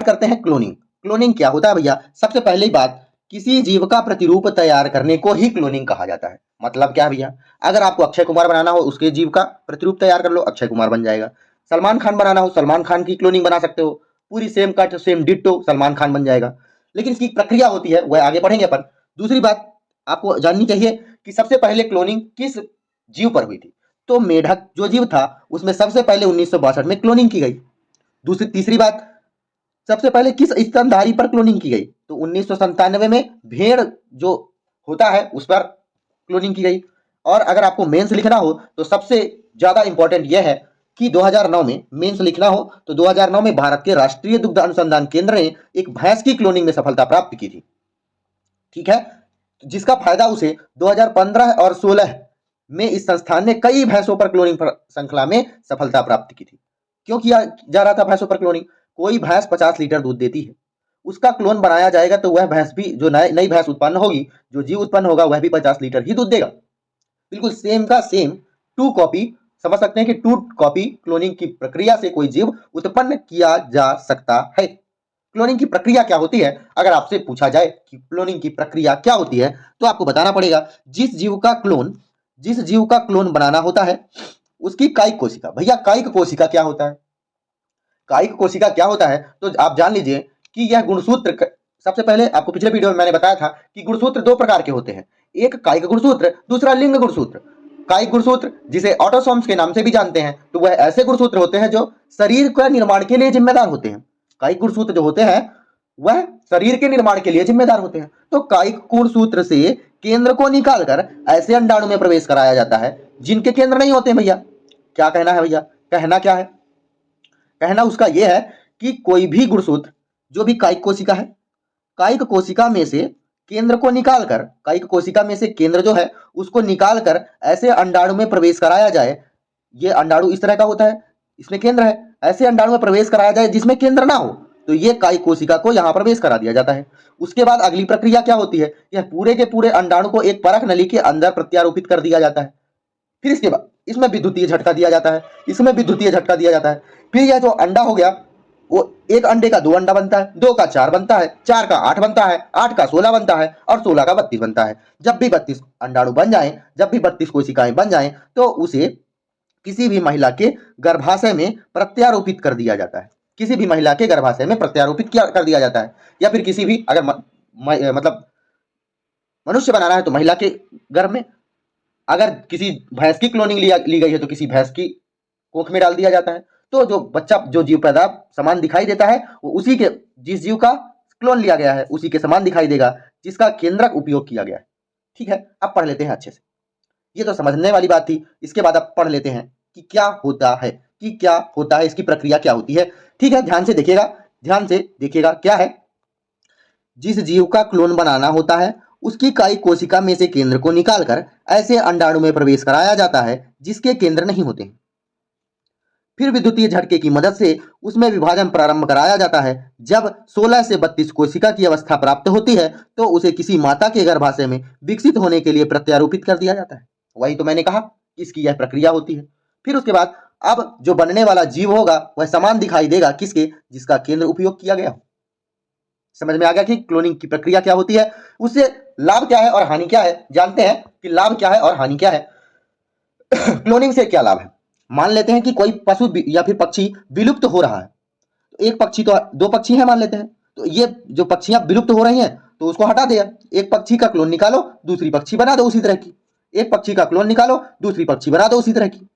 करते हैं cloning. Cloning क्या होता है भैया? सबसे पहली बात, किसी जीव का प्रतिरूप तैयार करने को ही क्लोनिंग कहा जाता है। मतलब क्या है भैया? अगर आपको अक्षय कुमार बनाना हो, उसके जीव का प्रतिरूप तैयार कर लो, अक्षय कुमार बन जाएगा। सलमान खान बनाना हो, सलमान खान की क्लोनिंग बना सकते हो, पूरी same cut same ditto Salman Khan बन जाएगा। लेकिन इसकी प्रक्रिया होती है, वह आगे पढ़ेंगे अपन। दूसरी बात आपको जाननी चाहिए कि सबसे पहले क्लोनिंग किस जीव पर हुई थी। तो मेढक जो जीव था, उसमें सबसे पहले 1962 में क्लोनिंग की गई। दूसरी तीसरी बात, सबसे पहले किस स्तनधारी पर क्लोनिंग की गई? तो 1997 में भेड़ जो होता है उस पर क्लोनिंग की गई। और अगर आपको मेंस लिखना हो तो सबसे ज्यादा इंपॉर्टेंट यह है कि 2009 में मेंस लिखना हो तो 2009 में भारत के राष्ट्रीय दुग्ध अनुसंधान केंद्र ने एक भैंस की क्लोनिंग में सफलता प्राप्त की थी। ठीक है, जिसका फायदा उसे 2015 और 16 में इस संस्थान ने कई भैंसों पर क्लोनिंग श्रृंखला में सफलता प्राप्त की थी। क्यों किया जा रहा था भैंसों पर क्लोनिंग? कोई भैंस 50 लीटर दूध देती है, उसका क्लोन बनाया जाएगा तो वह भैंस भी, जो नई भैंस उत्पन्न होगी, जो जीव उत्पन्न होगा, वह भी 50 लीटर ही दूध देगा। बिल्कुल सेम का सेम, टू कॉपी। समझ सकते हैं कि टू कॉपी क्लोनिंग की प्रक्रिया से कोई जीव उत्पन्न किया जा सकता है। क्लोनिंग की प्रक्रिया क्या होती है? अगर आपसे पूछा जाए कि क्लोनिंग की प्रक्रिया क्या होती है, तो आपको बताना पड़ेगा जिस जीव का क्लोन बनाना होता है उसकी कायिक कोशिका। भैया कायिक कोशिका क्या होता है? कायिक कोशिका क्या होता है तो आप जान लीजिए कि यह गुणसूत्र, सबसे पहले आपको पिछले वीडियो में मैंने बताया था कि गुणसूत्र दो प्रकार के होते हैं, एक कायिक गुणसूत्र, दूसरा लिंग गुणसूत्र। कायिक गुणसूत्र जिसे ऑटोसोम्स के नाम से भी जानते हैं, तो वह ऐसे गुणसूत्र होते हैं जो शरीर के निर्माण के लिए जिम्मेदार होते हैं। कायिक गुणसूत्र जो होते हैं वह शरीर के निर्माण के लिए जिम्मेदार होते हैं। तो कायिक गुणसूत्र से केंद्र को निकालकर ऐसे अंडाणु में प्रवेश कराया जाता है जिनके केंद्र नहीं होते भैया। क्या कहना है भैया? कहना क्या है? कहना उसका यह है कि कोई भी गुणसूत्र, जो भी कायिक कोशिका है, कायिक कोशिका में से केंद्र को निकालकर, कायिक कोशिका में से केंद्र जो है उसको निकालकर ऐसे अंडाणु में प्रवेश कराया जाए। ये अंडाणु इस तरह का होता है, इसमें केंद्र है, ऐसे अंडाणु में प्रवेश कराया जाए जिसमें केंद्र ना हो, तो ये कायिक कोशिका को यहां प्रवेश करा दिया जाता है। उसके बाद अगली प्रक्रिया क्या होती है? यह पूरे के पूरे अंडाणु को एक परख नली के अंदर प्रत्यारोपित कर दिया जाता है। फिर इसके बाद इसमें विद्युतीय झटका दिया जाता है, इसमें विद्युतीय झटका दिया जाता है। फिर यह जो अंडा हो गया, वो एक अंडे का 2 अंडा बनता है, 2 का 4 बनता है, 4 का 8 बनता है, 8 का 16 बनता है और 16 का 32 बनता है। जब भी 32 अंडाणु बन जाएं, जब भी 32 कोशिकाएं बन जाएं, तो उसे किसी भी महिला के गर्भाशय में प्रत्यारोपित कर दिया जाता है। किसी भी महिला के गर्भाशय में प्रत्यारोपित किया कर दिया जाता है। या फिर किसी भी, अगर मतलब मनुष्य बनाना है तो महिला के गर्भ में, अगर किसी भैंस की क्लोनिंग ली गई है तो किसी भैंस की कोख में डाल दिया जाता है। तो जो बच्चा, जो जीव पैदा समान दिखाई देता है, वो उसी के, जिस जीव का क्लोन लिया गया है उसी के समान दिखाई देगा जिसका केंद्रक उपयोग किया गया है। ठीक है, अब पढ़ लेते हैं अच्छे से। ये तो समझने वाली बात थी। इसके बाद अब पढ़ लेते हैं कि क्या होता है, इसकी प्रक्रिया क्या होती है। ठीक है, ध्यान से देखिएगा, ध्यान से देखिएगा क्या है। जिस जीव का क्लोन बनाना होता है उसकी कायिक कोशिका में से केंद्र को निकालकर ऐसे अंडाणु में प्रवेश कराया जाता है जिसके केंद्र नहीं होते हैं। फिर विद्युतीय झटके की मदद से उसमें विभाजन प्रारंभ कराया जाता है। जब 16 से 32 कोशिका की अवस्था प्राप्त होती है तो उसे किसी माता के गर्भाशय में विकसित होने के लिए प्रत्यारोपित कर दिया जाता है। वही तो मैंने कहा, इसकी यह प्रक्रिया होती है। फिर उसके बाद अब जो बनने वाला जीव होगा वह समान दिखाई देगा किसके? जिसका केंद्र उपयोग किया गया हो। समझ में आ गया कि क्लोनिंग की प्रक्रिया क्या होती है, उससे लाभ क्या है और हानि क्या है। जानते हैं कि लाभ क्या है और हानि क्या है। क्लोनिंग से क्या लाभ है? मान लेते हैं कि कोई पशु या फिर पक्षी विलुप्त हो रहा है, तो एक पक्षी, तो दो पक्षी हैं मान लेते हैं, तो ये जो पक्षियां विलुप्त हो रही हैं तो उसको हटा दिया। एक पक्षी का क्लोन निकालो, दूसरी पक्षी बना दो उसी तरह की। एक पक्षी का क्लोन निकालो, दूसरी पक्षी बना दो उसी तरह की।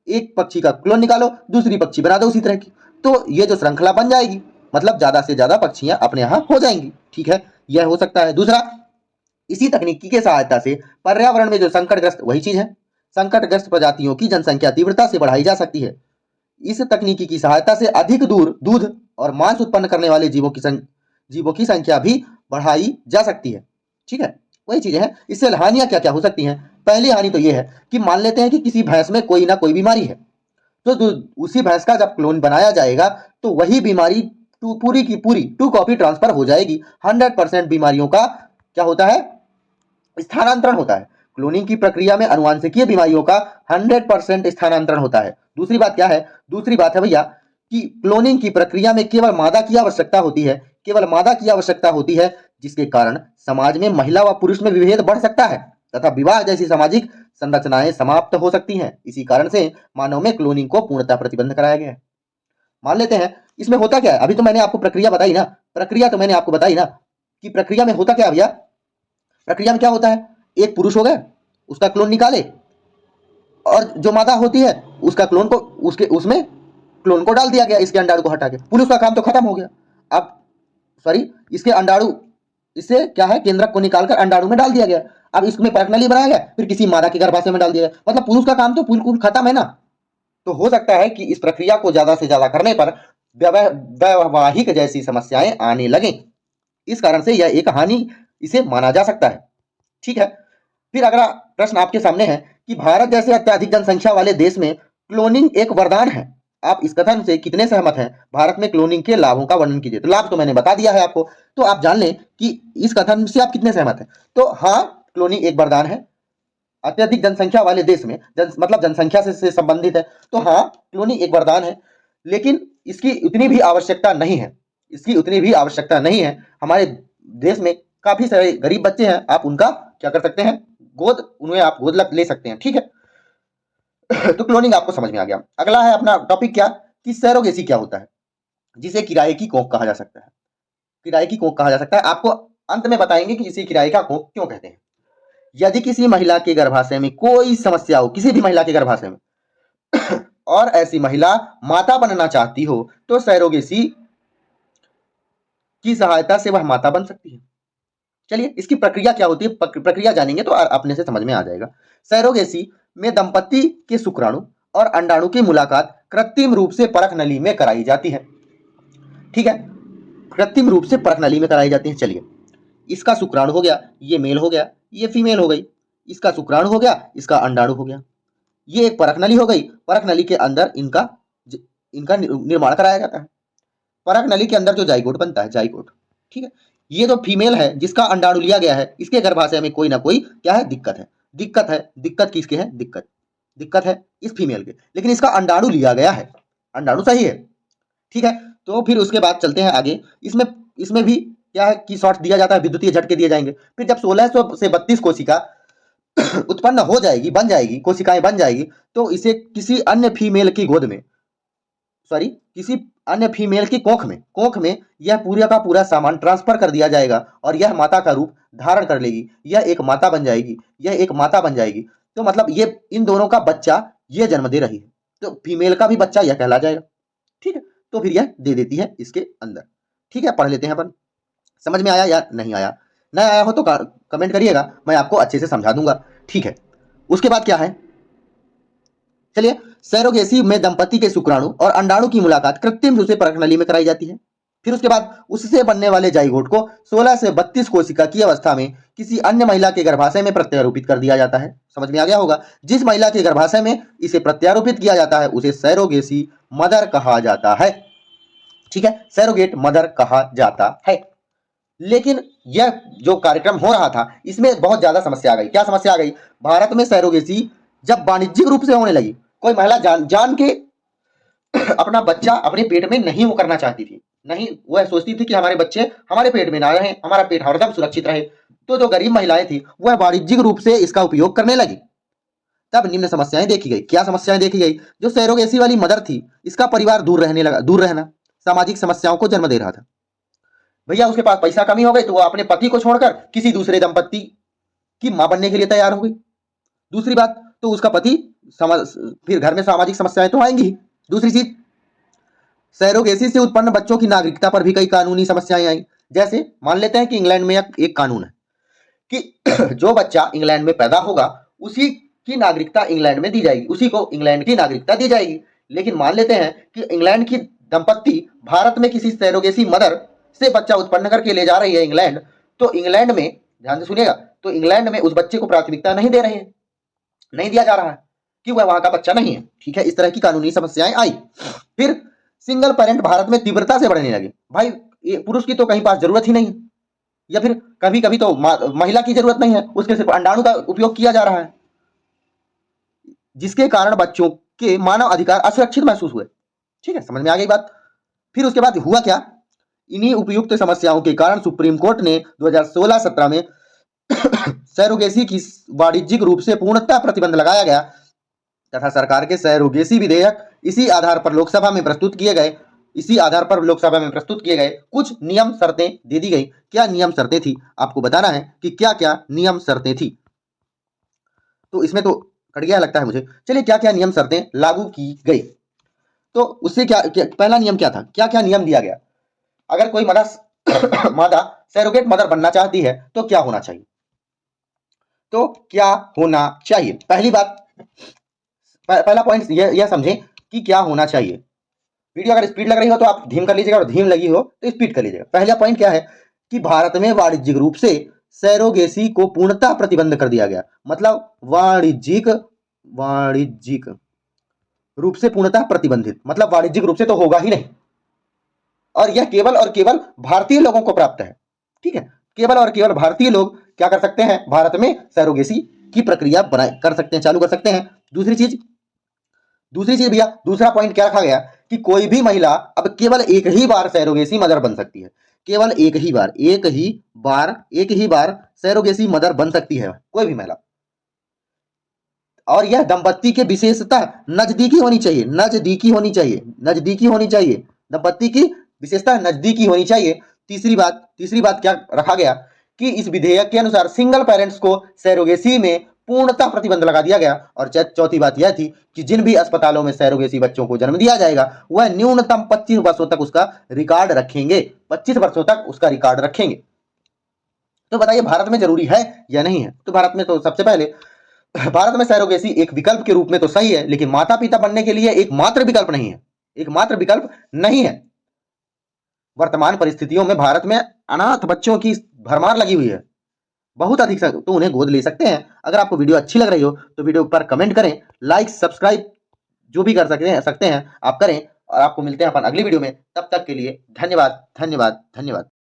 एक पक्षी का क्लोन निकालो, दूसरी पक्षी बना दो उसी तरह की। तो ये जो श्रृंखला बन जाएगी, मतलब ज्यादा से ज्यादा पक्षियां अपने यहां हो जाएंगी। ठीक है, यह हो सकता है। दूसरा, इसी तकनीकी के सहायता से पर्यावरण में जो संकटग्रस्त, वही चीज है, संकटग्रस्त प्रजातियों की जनसंख्या तीव्रता से बढ़ाई जा सकती है। इस तकनीकी की सहायता से अधिक दूध और मांस उत्पन्न करने वाले जीवों की संख्या भी बढ़ाई जा सकती है। ठीक है, वही चीजें हैं। इससे हानियां क्या क्या हो सकती हैं? पहली हानि तो यह है कि मान लेते हैं कि किसी भैंस में कोई ना कोई बीमारी है, तो उसी भैंस का जब क्लोन बनाया जाएगा तो वही बीमारी पूरी की पूरी टू कॉपी ट्रांसफर हो जाएगी। 100% बीमारियों का क्या होता है? स्थानांतरण होता है। क्लोनिंग की प्रक्रिया में अनुवांशिकीय बीमारियों का 100% स्थानांतरण होता है। दूसरी बात क्या है? दूसरी बात है भैया कि क्लोनिंग की प्रक्रिया में केवल मादा की आवश्यकता होती है, केवल मादा की आवश्यकता होती है, जिसके कारण समाज में महिला व पुरुष में विभेद बढ़ सकता है तथा विवाह जैसी सामाजिक संरचनाएं समाप्त हो सकती हैं। इसी कारण से मानव में क्लोनिंग को पूर्णतः प्रतिबंध कराया गया है। मान लेते हैं इसमें होता क्या है, अभी तो मैंने आपको प्रक्रिया बताई ना, प्रक्रिया तो मैंने आपको बताई ना कि प्रक्रिया में होता क्या है भैया। प्रक्रिया में क्या होता है, एक पुरुष हो गया, उसका क्लोन निकाले और जो मादा होती है उसका क्लोन को उसके उसमें क्लोन को डाल दिया गया, इसके अंडाणु को हटा के, पुरुष का काम तो खत्म हो गया। अब सॉरी, इसके अंडाणु, इससे क्या है, केंद्रक को निकालकर अंडाणु में डाल दिया गया। अब इसमें पर्सनली बनाया गया, फिर किसी मादा के गर्भाशय में डाल दिया गया, मतलब पुरुष का काम तो बिल्कुल खत्म है ना। तो हो सकता है कि इस प्रक्रिया को ज्यादा से ज्यादा करने पर वैवाहिक जैसी समस्याएं आने लगे, इस कारण से यह एक हानि इसे माना जा सकता है। ठीक है, फिर अगला प्रश्न आपके सामने है कि भारत जैसे अत्यधिक जनसंख्या वाले देश में क्लोनिंग एक वरदान है। आप इस कथन से कितने सहमत हैं? भारत में क्लोनिंग के लाभों का वर्णन कीजिए। तो लाभ तो मैंने बता दिया है आपको, तो आप जान लें कि इस कथन से आप कितने सहमत हैं। तो हाँ, क्लोनिंग एक वरदान है अत्यधिक जनसंख्या वाले देश में, मतलब जनसंख्या से संबंधित है, तो हाँ क्लोनिंग एक वरदान है, लेकिन इसकी उतनी भी आवश्यकता नहीं है, इसकी उतनी भी आवश्यकता नहीं है। हमारे देश में काफी सारे गरीब बच्चे हैं, आप उनका क्या कर सकते हैं, उन्हें आप गोद ले सकते हैं। ठीक है, तो क्लोनिंग आपको समझ में आ गया। अगला है अपना टॉपिक क्या, कि सैरोगेसी क्या होता है, जिसे किराए की कोख कहा जा सकता है। किराए की कोख कहा जा सकता है, आपको अंत में बताएंगे कि इसे किराए का कोख क्यों कहते हैं। यदि किसी महिला के गर्भाशय में कोई समस्या हो, किसी भी महिला के गर्भाशय में, और ऐसी महिला माता बनना चाहती हो, तो सैरोगेसी की सहायता से वह माता बन सकती है। चलिए इसकी प्रक्रिया क्या होती है, प्रक्रिया जानेंगे तो अपने से समझ में आ जाएगा। सैरोगेसी में दंपति के शुक्राणु और अंडाणु की मुलाकात कृत्रिम रूप से परख नली में कराई जाती है। ठीक है, कृत्रिम रूप से परख नली में कराई जाती है। चलिए, इसका शुक्राणु हो गया, ये मेल हो गया, ये फीमेल हो गई, इसका शुक्राणु हो गया, इसका अंडाणु हो गया, ये एक परख नली हो गई। परख नली के अंदर इनका इनका निर्माण कराया जाता है। परख नली के अंदर जो जाइगोट बनता है, जाइगोट, ठीक है, ये जो फीमेल है जिसका अंडाणु लिया गया है, इसके गर्भाशय में कोई ना कोई क्या है, दिक्कत है, दिक्कत है, दिक्कत किसके है, दिक्कत है इस फीमेल के, लेकिन इसका अंडाणु लिया गया है, अंडाणु सही है। ठीक है, तो फिर उसके बाद चलते हैं आगे। इसमें इसमें भी क्या है कि शॉर्ट दिया जाता है, विद्युतीय झटके दिए जाएंगे। फिर जब 1600 से 32 कोशिका उत्पन्न हो जाएगी, बन जाएगी, कोशिकाएं बन जाएगी, तो इसे किसी अन्य फीमेल की गोद में, सॉरी किसी अन्य फीमेल की कोख में यह पूरा का पूरा सामान ट्रांसफर कर दिया जाएगा और यह माता का रूप धारण कर लेगी, यह एक माता बन जाएगी, यह एक माता बन जाएगी। तो मतलब ये इन दोनों का बच्चा ये जन्म दे रही है, तो फीमेल का भी बच्चा यह कहला जाएगा। ठीक है, तो फिर यह दे देती है इसके अंदर। ठीक है, पढ़ लेते हैं अपन, समझ में आया या नहीं आया? नहीं आया हो तो कमेंट करिएगा, मैं आपको अच्छे से समझा दूंगा। ठीक है, उसके बाद क्या है, चलिए, सैरोगेसी में दंपति के शुक्राणु और अंडाणु की मुलाकात कृत्रिम रूप से परख नली में कराई जाती है। फिर उसके बाद उससे बनने वाले जाइगोट को 16 से 32 कोशिका की अवस्था में किसी अन्य महिला के गर्भाशय में प्रत्यारोपित कर दिया जाता है। समझ में आ गया होगा, जिस महिला के गर्भाशय में इसे प्रत्यारोपित किया जाता है उसे सैरोगेसी मदर कहा जाता है। ठीक है, सैरोगेट मदर कहा जाता है। लेकिन यह जो कार्यक्रम हो रहा था इसमें बहुत ज्यादा समस्या आ गई। क्या समस्या आ गई? भारत में सैरोगेसी जब वाणिज्यिक रूप से होने लगी, कोई महिला जान के अपना बच्चा अपने पेट में नहीं वो करना चाहती थी, नहीं, वह सोचती थी कि हमारे बच्चे हमारे पेट में ना रहे, हमारा पेट हरदम सुरक्षित रहे। तो जो गरीब महिलाएं थी वह वाणिज्यिक रूप से इसका उपयोग करने लगी। तब निम्न समस्याएं देखी गई। क्या समस्याएं देखी गई? जो सैरोगेसी वाली मदर थी, इसका परिवार दूर रहने लगा, दूर रहना सामाजिक समस्याओं को जन्म दे रहा था। भैया उसके पास पैसा कमी हो गई तो वो अपने पति को छोड़कर किसी दूसरे दंपति की मां बनने के लिए तैयार हो गई। दूसरी बात, तो उसका पति फिर घर में सामाजिक समस्याएं तो आएंगी ही। दूसरी चीज, सैरोगेसी से उत्पन्न बच्चों की नागरिकता पर भी कई कानूनी समस्याएं आई। जैसे मान लेते हैं कि इंग्लैंड में एक कानून है कि जो बच्चा इंग्लैंड में पैदा होगा उसी की नागरिकता इंग्लैंड में दी जाएगी, उसी को इंग्लैंड की नागरिकता दी जाएगी। लेकिन मान लेते हैं कि इंग्लैंड की दंपत्ति भारत में किसी सैरोगेसी मदर से बच्चा उत्पन्न करके ले जा रही है इंग्लैंड, तो इंग्लैंड में, ध्यान से सुनिएगा, तो इंग्लैंड में उस बच्चे को प्राथमिकता नहीं दे रहे हैं, नहीं दिया जा रहा है कि वह वहां का बच्चा नहीं है। ठीक है, इस तरह की कानूनी समस्याएं आई। फिर सिंगल पेरेंट भारत में तीव्रता से बढ़ने लगे। भाई पुरुष की तो कहीं पास जरूरत ही नहीं है, या फिर कभी कभी तो महिला की जरूरत नहीं है, उसके सिर्फ अंडाणु का उपयोग किया जा रहा है, जिसके कारण बच्चों के मानव अधिकार असुरक्षित महसूस हुए। ठीक है, समझ में आ गई बात। फिर उसके बाद हुआ क्या, इन्हीं उपयुक्त समस्याओं के कारण सुप्रीम कोर्ट ने 2016-17 में सैरोगेसी की वाणिज्यिक रूप से पूर्णतः प्रतिबंध लगाया गया तथा सरकार के सैरोगेसी विधेयक इसी आधार पर लोकसभा में प्रस्तुत किए गए कुछ नियम शर्तें दे दी गई। क्या नियम शर्तें थी, आपको बताना है कि क्या क्या नियम शर्तें थी। तो इसमें तो कट गया लगता है मुझे। चलिए, क्या क्या नियम शर्तें लागू की गई। तो उससे क्या पहला नियम क्या था, क्या क्या नियम दिया गया। अगर कोई मादा सैरोगेट मदर बनना चाहती है तो क्या होना चाहिए, तो क्या होना चाहिए। पहली बात, पहला पॉइंट यह समझें कि क्या होना चाहिए। वीडियो अगर स्पीड लग रही हो तो आप धीम कर लीजिएगा और धीम लगी हो तो स्पीड कर लीजिएगा। पहला पॉइंट क्या है कि भारत में वाणिज्यिक रूप से सैरोगेसी को पूर्णतः प्रतिबंध कर दिया गया। मतलब वाणिज्यिक रूप से पूर्णतः प्रतिबंधित, मतलब वाणिज्यिक रूप से तो होगा ही नहीं, और यह केवल और केवल भारतीय लोगों को प्राप्त है। ठीक है, केवल और केवल भारतीय लोग क्या कर सकते हैं, भारत में सैरोगेसी की प्रक्रिया कर सकते हैं, चालू कर सकते हैं। दूसरी चीज भैया, दूसरा पॉइंट क्या रखा गया कि कोई भी महिला अब केवल एक ही बार सैरोगेसी मदर बन सकती है। केवल एक ही बार सैरोगेसी मदर बन सकती है कोई भी महिला, और यह दंपत्ति के विशेषता नजदीकी होनी चाहिए, दंपत्ति की विशेषता नजदीकी होनी चाहिए। तीसरी बात क्या रखा गया कि इस विधेयक के अनुसार सिंगल पेरेंट्स को सैरोगेसी में पूर्णतः प्रतिबंध लगा दिया गया। और चौथी बात यह थी कि जिन भी अस्पतालों में सैरोगेसी बच्चों को जन्म दिया जाएगा वह न्यूनतम 25 वर्षों तक उसका रिकॉर्ड रखेंगे, 25 वर्षों तक उसका रिकॉर्ड रखेंगे। तो बताइए भारत में जरूरी है या नहीं है। तो भारत में तो सबसे पहले भारत में सैरोगेसी एक विकल्प के रूप में तो सही है, लेकिन माता पिता बनने के लिए एकमात्र विकल्प नहीं है। वर्तमान परिस्थितियों में भारत में अनाथ बच्चों की भरमार लगी हुई है, बहुत अधिक, तो उन्हें गोद ले सकते हैं। अगर आपको वीडियो अच्छी लग रही हो तो वीडियो पर कमेंट करें, लाइक सब्सक्राइब जो भी कर सकते हैं आप करें, और आपको मिलते हैं अपन अगली वीडियो में। तब तक के लिए धन्यवाद।